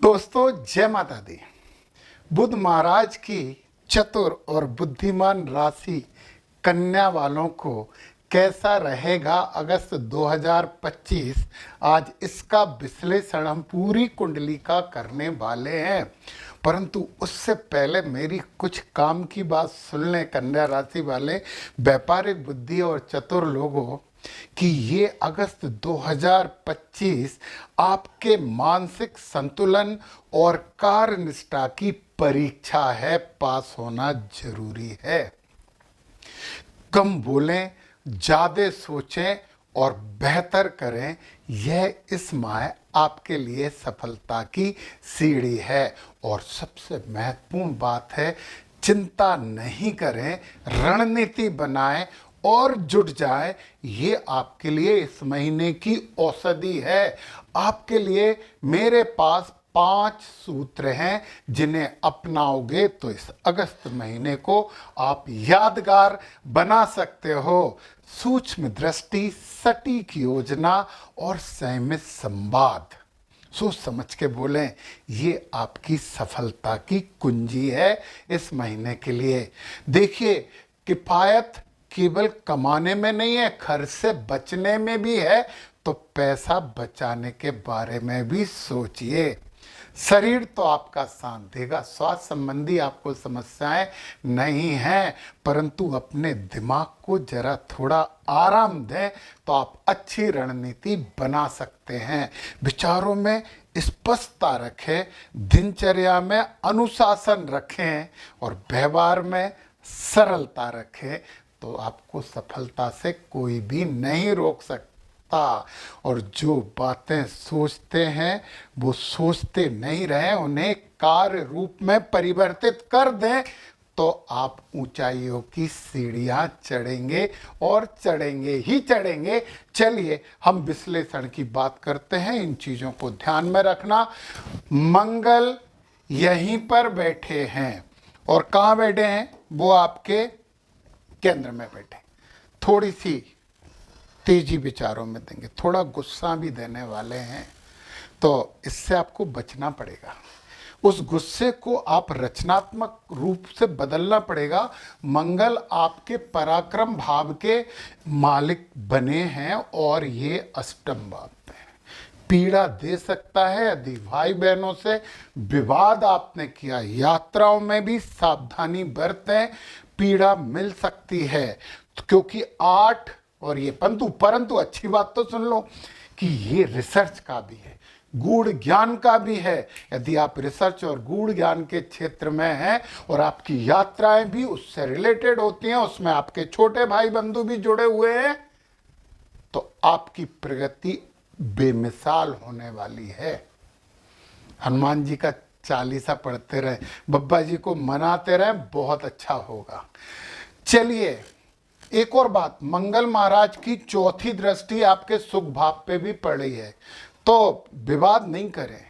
दोस्तों जय माता दी। बुध महाराज की चतुर और बुद्धिमान राशि कन्या वालों को कैसा रहेगा अगस्त 2025, आज इसका विश्लेषण हम पूरी कुंडली का करने वाले हैं। परंतु उससे पहले मेरी कुछ काम की बात सुन लें कन्या राशि वाले व्यापारिक बुद्धि और चतुर लोगों कि ये अगस्त 2025 आपके मानसिक संतुलन और कार्यनिष्ठा की परीक्षा है। पास होना जरूरी है। कम बोलें, ज्यादा सोचें और बेहतर करें। यह इस माह आपके लिए सफलता की सीढ़ी है। और सबसे महत्वपूर्ण बात है, चिंता नहीं करें, रणनीति बनाएं और जुट जाए। ये आपके लिए इस महीने की औषधि है। आपके लिए मेरे पास 5 सूत्र हैं जिन्हें अपनाओगे तो इस अगस्त महीने को आप यादगार बना सकते हो। सूक्ष्म दृष्टि, सटीक योजना और संयमित संवाद। सोच समझ के बोलें, ये आपकी सफलता की कुंजी है इस महीने के लिए। देखिए, किफायत केवल कमाने में नहीं है, खर्च से बचने में भी है। तो पैसा बचाने के बारे में भी सोचिए। शरीर तो आपका साथ देगा, स्वास्थ्य संबंधी आपको समस्याएं नहीं हैं, परंतु अपने दिमाग को जरा थोड़ा आराम दें तो आप अच्छी रणनीति बना सकते हैं। विचारों में स्पष्टता रखें, दिनचर्या में अनुशासन रखें और व्यवहार में सरलता रखें, तो आपको सफलता से कोई भी नहीं रोक सकता। और जो बातें सोचते हैं वो सोचते नहीं रहे, उन्हें कार्य रूप में परिवर्तित कर दें तो आप ऊंचाइयों की सीढ़ियां चढ़ेंगे और चढ़ेंगे ही चढ़ेंगे। चलिए हम विश्लेषण की बात करते हैं। इन चीजों को ध्यान में रखना। मंगल यहीं पर बैठे हैं और कहाँ बैठे हैं? वो आपके केंद्र में बैठे। थोड़ी सी तेजी विचारों में देंगे, थोड़ा गुस्सा भी देने वाले हैं, तो इससे आपको बचना पड़ेगा। उस गुस्से को आप रचनात्मक रूप से बदलना पड़ेगा। मंगल आपके पराक्रम भाव के मालिक बने हैं और ये अष्टम भाव में पीड़ा दे सकता है। यदि भाई बहनों से विवाद आपने किया, यात्राओं में भी सावधानी बरतें, पीड़ा मिल सकती है। क्योंकि 8 और ये परंतु अच्छी बात तो सुन लो कि ये रिसर्च का भी है, गूढ़ ज्ञान का भी है। यदि आप रिसर्च और गूढ़ ज्ञान के क्षेत्र में हैं और आपकी यात्राएं भी उससे रिलेटेड होती हैं, उसमें आपके छोटे भाई बंधु भी जुड़े हुए हैं, तो आपकी प्रगति बेमिसाल होने वाली है। हनुमान जी का चालीसा पढ़ते रहे, बब्बा जी को मनाते रहे, बहुत अच्छा होगा। चलिए एक और बात, मंगल महाराज की चौथी दृष्टि आपके सुख भाव पे भी पड़ी है, तो विवाद नहीं करें,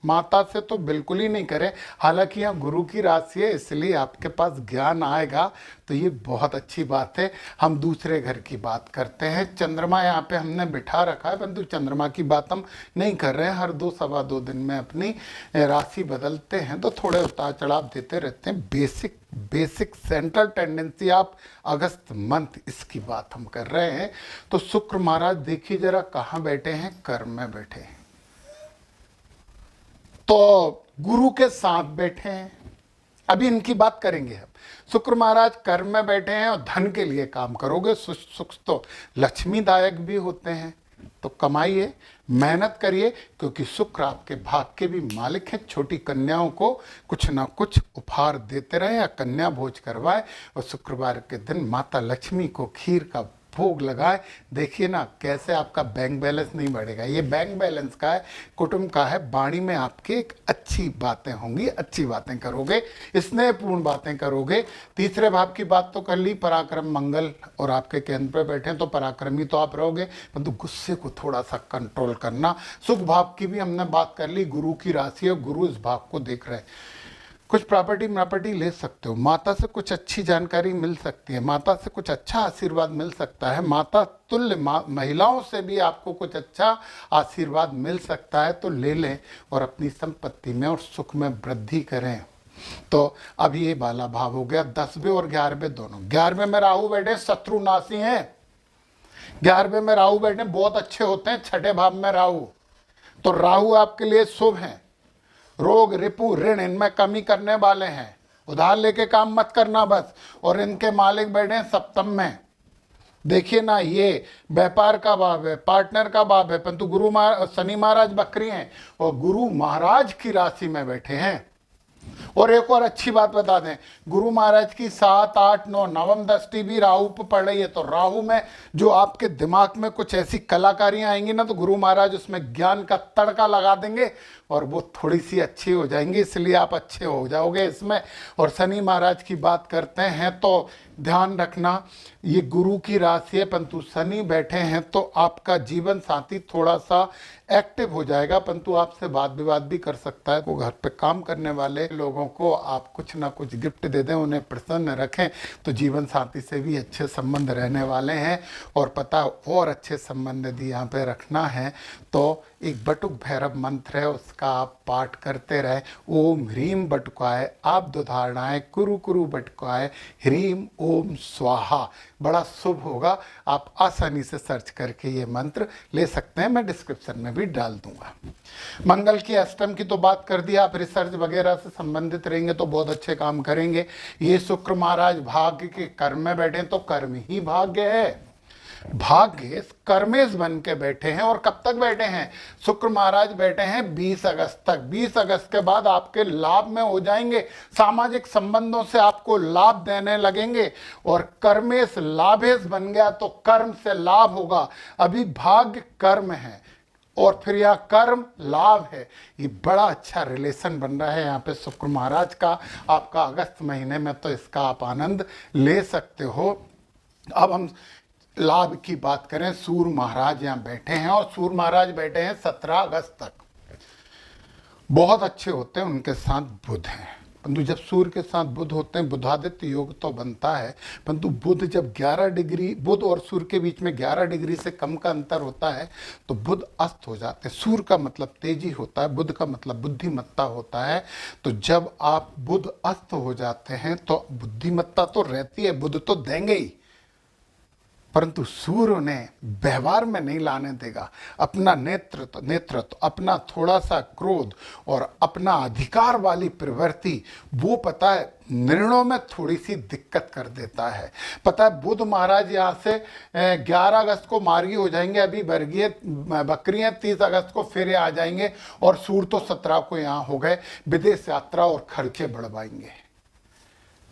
माता से तो बिल्कुल ही नहीं करें। हालांकि यहाँ गुरु की राशि है इसलिए आपके पास ज्ञान आएगा, तो ये बहुत अच्छी बात है। हम दूसरे घर की बात करते हैं। चंद्रमा यहाँ पे हमने बिठा रखा है, परंतु चंद्रमा की बात हम नहीं कर रहे हैं। हर 2 सवा 2 दिन में अपनी राशि बदलते हैं, तो थोड़े उतार चढ़ाव देते रहते हैं। बेसिक सेंट्रल टेंडेंसी आप अगस्त मंथ, इसकी बात हम कर रहे हैं। तो शुक्र महाराज देखिए जरा कहाँ बैठे हैं? कर्म में बैठे हैं, तो गुरु के साथ बैठे हैं। अभी इनकी बात करेंगे हम। शुक्र महाराज कर्म में बैठे हैं और धन के लिए काम करोगे। सुख तो लक्ष्मीदायक भी होते हैं, तो कमाइए, मेहनत करिए, क्योंकि शुक्र आपके भाग के भी मालिक हैं। छोटी कन्याओं को कुछ ना कुछ उपहार देते रहे या कन्या भोज करवाए और शुक्रवार के दिन माता लक्ष्मी को खीर का भोग लगाए। देखिए ना कैसे आपका बैंक बैलेंस नहीं बढ़ेगा। ये बैंक बैलेंस का है, कुटुंब का है। वाणी में आपके एक अच्छी बातें होंगी, अच्छी बातें करोगे, स्नेहपूर्ण बातें करोगे। तीसरे भाव की बात तो कर ली, पराक्रम मंगल और आपके केंद्र पर बैठे हैं, तो पराक्रमी तो आप रहोगे, परंतु गुस्से को थोड़ा सा कंट्रोल करना। सुख भाव की भी हमने बात कर ली, गुरु की राशि है, गुरु इस भाव को देख रहे हैं। कुछ प्रॉपर्टी ले सकते हो, माता से कुछ अच्छी जानकारी मिल सकती है, माता से कुछ अच्छा आशीर्वाद मिल सकता है, माता तुल्य महिलाओं से भी आपको कुछ अच्छा आशीर्वाद मिल सकता है। तो ले लें और अपनी संपत्ति में और सुख में वृद्धि करें। तो अब ये वाला भाव हो गया 10वें और 11वें दोनों। 11वें में राहु बैठे शत्रुनाशी हैं, 11वें में राहु बैठे बहुत अच्छे होते हैं, छठे भाव में राहु। तो राहु आपके लिए शुभ है, रोग रिपु ऋण इनमें कमी करने वाले हैं, उधार लेके काम मत करना बस। और इनके मालिक बैठे हैं सप्तम में। देखिए ना, ये व्यापार का भाव है, पार्टनर का भाव है, परंतु शनि महाराज बकरी हैं और गुरु महाराज की राशि में बैठे हैं। और एक और अच्छी बात बता दें, गुरु महाराज की 7, 8, 9 नवम दृष्टि भी राहु पर पड़ रही है। तो राहु में जो आपके दिमाग में कुछ ऐसी कलाकारियां आएंगी ना, तो गुरु महाराज उसमें ज्ञान का तड़का लगा देंगे और वो थोड़ी सी अच्छी हो जाएंगी, इसलिए आप अच्छे हो जाओगे इसमें। और शनि महाराज की बात करते हैं तो ध्यान रखना, ये गुरु की राशि है, परंतु शनि बैठे हैं तो आपका जीवन साथी थोड़ा सा एक्टिव हो जाएगा, परंतु आपसे वाद विवाद भी कर सकता है। वो घर पे काम करने वाले लोगों को आप कुछ ना कुछ गिफ्ट दे दें, उन्हें प्रसन्न रखें, तो जीवन साथी से भी अच्छे संबंध रहने वाले हैं। और पता और अच्छे संबंध यदि यहाँ पे रखना है तो एक बटुक भैरव मंत्र है, उसका आप पाठ करते रहे। ओम ह्रीम बटुकाय आप दुधारणाय कुरु कुरु बटुकाय ह्रीम ओम स्वाहा, बड़ा शुभ होगा। आप आसानी से सर्च करके ये मंत्र ले सकते हैं, मैं डिस्क्रिप्शन में भी डाल दूंगा। मंगल की अष्टम की तो बात कर दी, आप रिसर्च वगैरह से संबंधित रहेंगे तो बहुत अच्छे काम करेंगे। ये शुक्र महाराज भाग्य के कर्म में बैठे तो कर्म ही भाग्य है, भाग्य कर्मेश बन के बैठे हैं। और कब तक बैठे हैं? शुक्र महाराज बैठे हैं 20 अगस्त तक। 20 अगस्त के बाद आपके लाभ में हो जाएंगे, सामाजिक संबंधों से आपको लाभ देने लगेंगे। और कर्मेश लाभेश बन गया तो कर्म से लाभ होगा। अभी भाग्य कर्म है और फिर यह कर्म लाभ है, ये बड़ा अच्छा रिलेशन बन रहा है यहाँ पे शुक्र महाराज का आपका अगस्त महीने में, तो इसका आप आनंद ले सकते हो। अब हम लाभ की बात करें, सूर्य महाराज यहाँ बैठे हैं और सूर्य महाराज बैठे हैं 17 अगस्त तक। बहुत अच्छे होते हैं, उनके साथ बुध हैं, परंतु जब सूर्य के साथ बुध होते हैं बुधादित्य योग तो बनता है, परंतु बुध जब 11 डिग्री, बुध और सूर्य के बीच में 11 डिग्री से कम का अंतर होता है तो बुध अस्त हो जाते हैं। सूर्य का मतलब तेजी होता है, बुध का मतलब बुद्धिमत्ता होता है। तो जब आप बुध अस्त हो जाते हैं तो बुद्धिमत्ता तो रहती है, बुध तो देंगे ही, परंतु सूर्य उन्हें व्यवहार में नहीं लाने देगा। अपना नेतृत्व, अपना थोड़ा सा क्रोध और अपना अधिकार वाली प्रवृत्ति, वो पता है निर्णयों में थोड़ी सी दिक्कत कर देता है। पता है बुध महाराज यहाँ से 11 अगस्त को मार्गी हो जाएंगे, अभी वर्गीय बकरी हैं, 30 अगस्त को फिर आ जाएंगे और सूर्य तो 17 को यहाँ हो गए। विदेश यात्रा और खर्चे बढ़वाएंगे,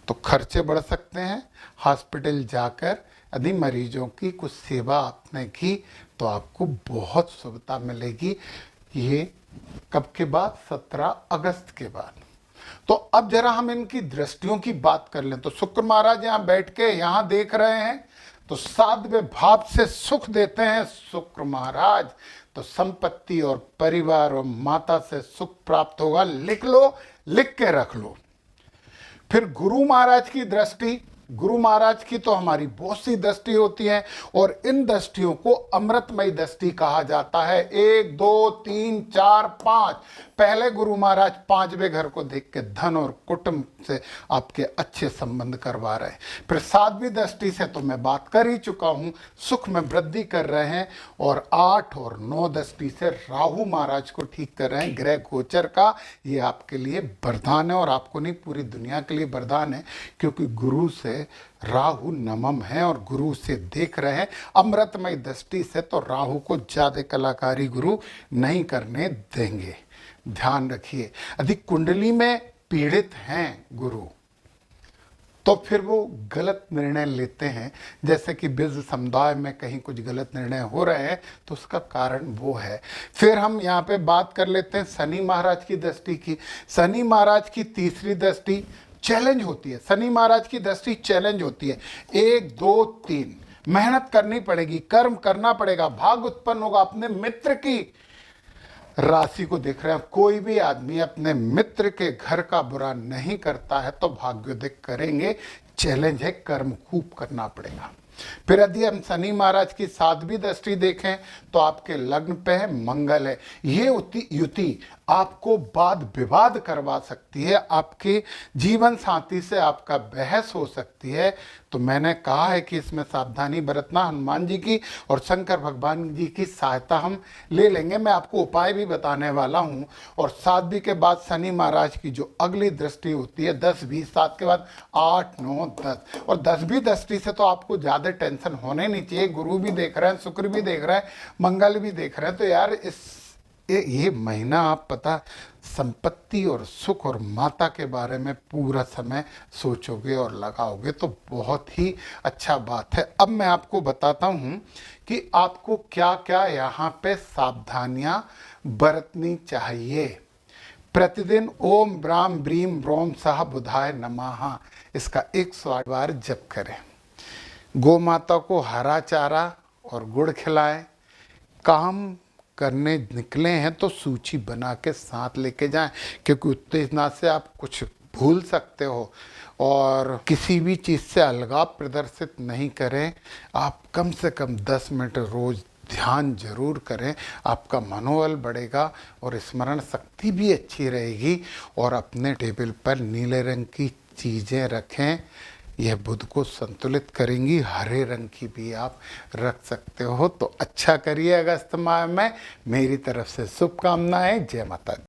तो खर्चे बढ़ सकते हैं। हॉस्पिटल जाकर यदि मरीजों की कुछ सेवा आपने की तो आपको बहुत शुभता मिलेगी। ये कब के बाद? 17 अगस्त के बाद। तो अब जरा हम इनकी दृष्टियों की बात कर लें। तो शुक्र महाराज यहाँ बैठ के यहाँ देख रहे हैं तो 7वें भाव से सुख देते हैं शुक्र महाराज, तो संपत्ति और परिवार और माता से सुख प्राप्त होगा। लिख लो, लिख के रख लो। फिर गुरु महाराज की दृष्टि, गुरु महाराज की तो हमारी बहुत सी दृष्टि होती है और इन दृष्टियों को अमृतमय दृष्टि कहा जाता है। 1, 2, 3, 4, 5। पहले गुरु महाराज 5वें घर को देख के धन और कुटुंब से आपके अच्छे संबंध करवा रहे हैं। फिर 7वीं दृष्टि से तो मैं बात कर ही चुका हूं, सुख में वृद्धि कर रहे हैं। और 8 और 9 दृष्टि से राहु महाराज को ठीक कर रहे हैं। ग्रह गोचर का ये आपके लिए वरदान है और आपको नहीं पूरी दुनिया के लिए वरदान है, क्योंकि गुरु से राहु नमम है और गुरु से देख रहे हैं अमृतमय दृष्टि से, तो राहु को ज्यादा कलाकारी गुरु नहीं करने देंगे। ध्यान रखिए, यदि कुंडली में पीड़ित हैं गुरु तो फिर वो गलत निर्णय लेते हैं, जैसे कि बिजनेस समुदाय में कहीं कुछ गलत निर्णय हो रहे हैं तो उसका कारण वो है। फिर हम यहाँ पे बात कर लेते हैं शनि महाराज की दृष्टि की। शनि महाराज की तीसरी दृष्टि चैलेंज होती है। शनि महाराज की दृष्टि चैलेंज होती है। 1, 2, 3 मेहनत करनी पड़ेगी, कर्म करना पड़ेगा, भाग उत्पन्न होगा। अपने मित्र की राशि को देख रहे हैं। कोई भी आदमी अपने मित्र के घर का बुरा नहीं करता है तो भाग्योदय करेंगे। चैलेंज है, कर्म खूब करना पड़ेगा। फिर यदि हम शनि महाराज की 7वीं दृष्टि देखें तो आपके लग्न पे है, मंगल है। ये युति आपको वाद विवाद करवा सकती है, आपके जीवन साथी से आपका बहस हो सकती है। तो मैंने कहा है कि इसमें सावधानी बरतना, हनुमान जी की और शंकर भगवान जी की सहायता हम ले लेंगे। मैं आपको उपाय भी बताने वाला हूं। और 7वीं के बाद शनि महाराज की जो अगली दृष्टि होती है 10, 20, 7 के बाद 8, 9, 10, और 10वीं दृष्टि से तो आपको ज्यादा टेंशन होने नहीं चाहिए। गुरु भी देख रहे हैं, शुक्र भी देख रहे हैं, मंगल भी देख रहे हैं। तो यार ये महीना आप पता संपत्ति और सुख और माता के बारे में पूरा समय सोचोगे और लगाओगे तो बहुत ही अच्छा बात है। अब मैं आपको बताता हूं कि आपको क्या क्या यहाँ पे सावधानियां बरतनी चाहिए। प्रतिदिन ओम ब्राम ब्रीम ब्रोम सह बुधाय नमः इसका 108 बार जप करें। गौ माता को हरा चारा और गुड़ खिलाएं। काम करने निकले हैं तो सूची बना के साथ लेके जाएं, क्योंकि उत्तेजना से आप कुछ भूल सकते हो। और किसी भी चीज़ से अलगाव प्रदर्शित नहीं करें। आप कम से कम 10 मिनट रोज ध्यान जरूर करें, आपका मनोबल बढ़ेगा और स्मरण शक्ति भी अच्छी रहेगी। और अपने टेबल पर नीले रंग की चीज़ें रखें, यह बुध को संतुलित करेंगी। हरे रंग की भी आप रख सकते हो। तो अच्छा करिए अगस्त माह में। मेरी तरफ से शुभकामनाएं। जय माता दी।